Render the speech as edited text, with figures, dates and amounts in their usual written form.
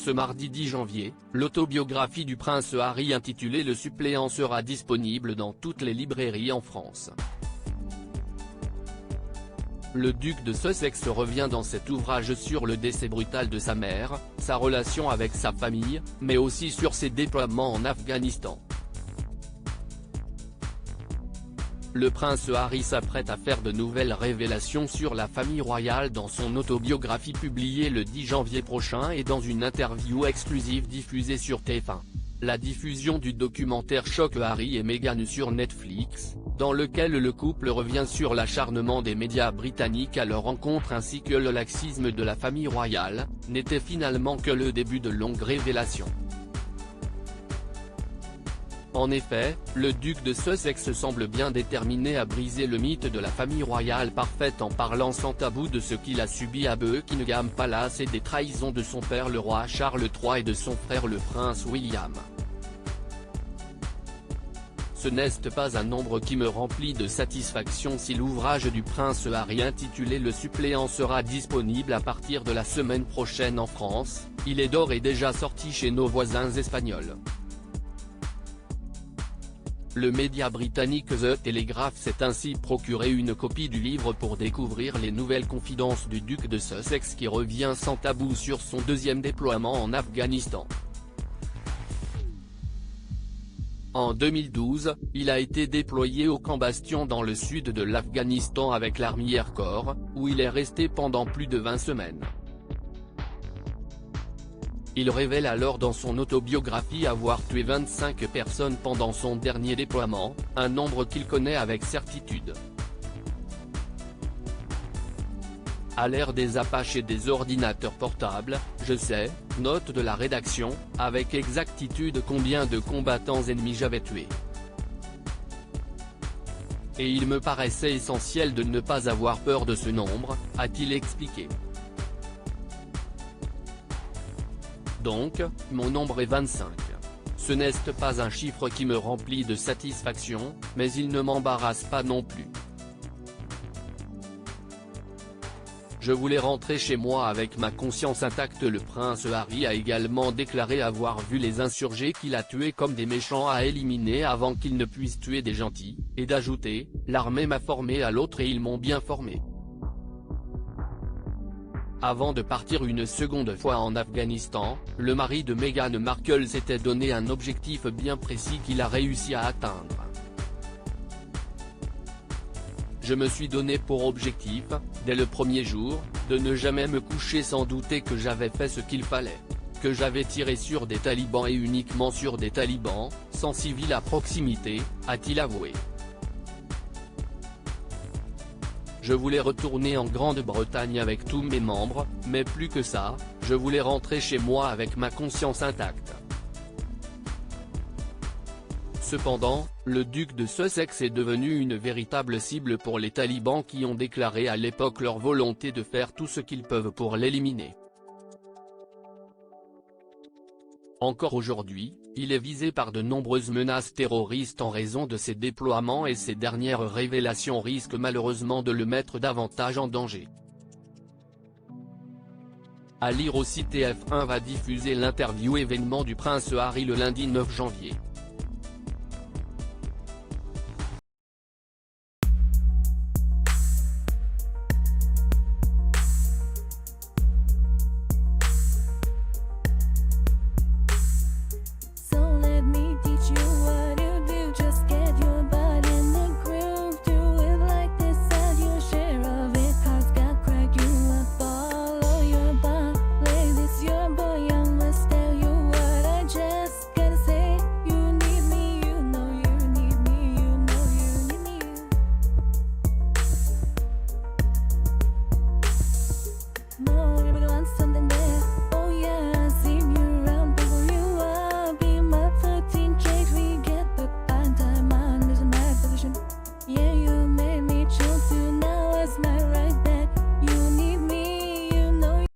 Ce mardi 10 janvier, l'autobiographie du prince Harry intitulée Le suppléant sera disponible dans toutes les librairies en France. Le duc de Sussex revient dans cet ouvrage sur le décès brutal de sa mère, sa relation avec sa famille, mais aussi sur ses déploiements en Afghanistan. Le prince Harry s'apprête à faire de nouvelles révélations sur la famille royale dans son autobiographie publiée le 10 janvier prochain et dans une interview exclusive diffusée sur TF1. La diffusion du documentaire choque Harry et Meghan sur Netflix, dans lequel le couple revient sur l'acharnement des médias britanniques à leur rencontre ainsi que le laxisme de la famille royale, n'était finalement que le début de longues révélations. En effet, le duc de Sussex semble bien déterminé à briser le mythe de la famille royale parfaite en parlant sans tabou de ce qu'il a subi à Buckingham Palace et des trahisons de son père le roi Charles III et de son frère le prince William. Ce n'est pas un nombre qui me remplit de satisfaction si l'ouvrage du prince Harry intitulé Le suppléant sera disponible à partir de la semaine prochaine en France, il est d'ores et déjà sorti chez nos voisins espagnols. Le média britannique The Telegraph s'est ainsi procuré une copie du livre pour découvrir les nouvelles confidences du duc de Sussex qui revient sans tabou sur son deuxième déploiement en Afghanistan. En 2012, il a été déployé au camp Bastion dans le sud de l'Afghanistan avec l'Army Air Corps, où il est resté pendant plus de 20 semaines. Il révèle alors dans son autobiographie avoir tué 25 personnes pendant son dernier déploiement, un nombre qu'il connaît avec certitude. À l'ère des Apaches et des ordinateurs portables, je sais, note de la rédaction, avec exactitude combien de combattants ennemis j'avais tués. Et il me paraissait essentiel de ne pas avoir peur de ce nombre, a-t-il expliqué. Donc, mon nombre est 25. Ce n'est pas un chiffre qui me remplit de satisfaction, mais il ne m'embarrasse pas non plus. Je voulais rentrer chez moi avec ma conscience intacte. Le prince Harry a également déclaré avoir vu les insurgés qu'il a tués comme des méchants à éliminer avant qu'ils ne puissent tuer des gentils, et d'ajouter « L'armée m'a formé à l'autre et ils m'ont bien formé ». Avant de partir une seconde fois en Afghanistan, le mari de Meghan Markle s'était donné un objectif bien précis qu'il a réussi à atteindre. Je me suis donné pour objectif, dès le premier jour, de ne jamais me coucher sans douter que j'avais fait ce qu'il fallait. Que j'avais tiré sur des talibans et uniquement sur des talibans, sans civils à proximité, a-t-il avoué. Je voulais retourner en Grande-Bretagne avec tous mes membres, mais plus que ça, je voulais rentrer chez moi avec ma conscience intacte. Cependant, le duc de Sussex est devenu une véritable cible pour les talibans qui ont déclaré à l'époque leur volonté de faire tout ce qu'ils peuvent pour l'éliminer. Encore aujourd'hui, il est visé par de nombreuses menaces terroristes en raison de ses déploiements et ses dernières révélations risquent malheureusement de le mettre davantage en danger. À lire aussi TF1 va diffuser l'interview événement du prince Harry le lundi 9 janvier.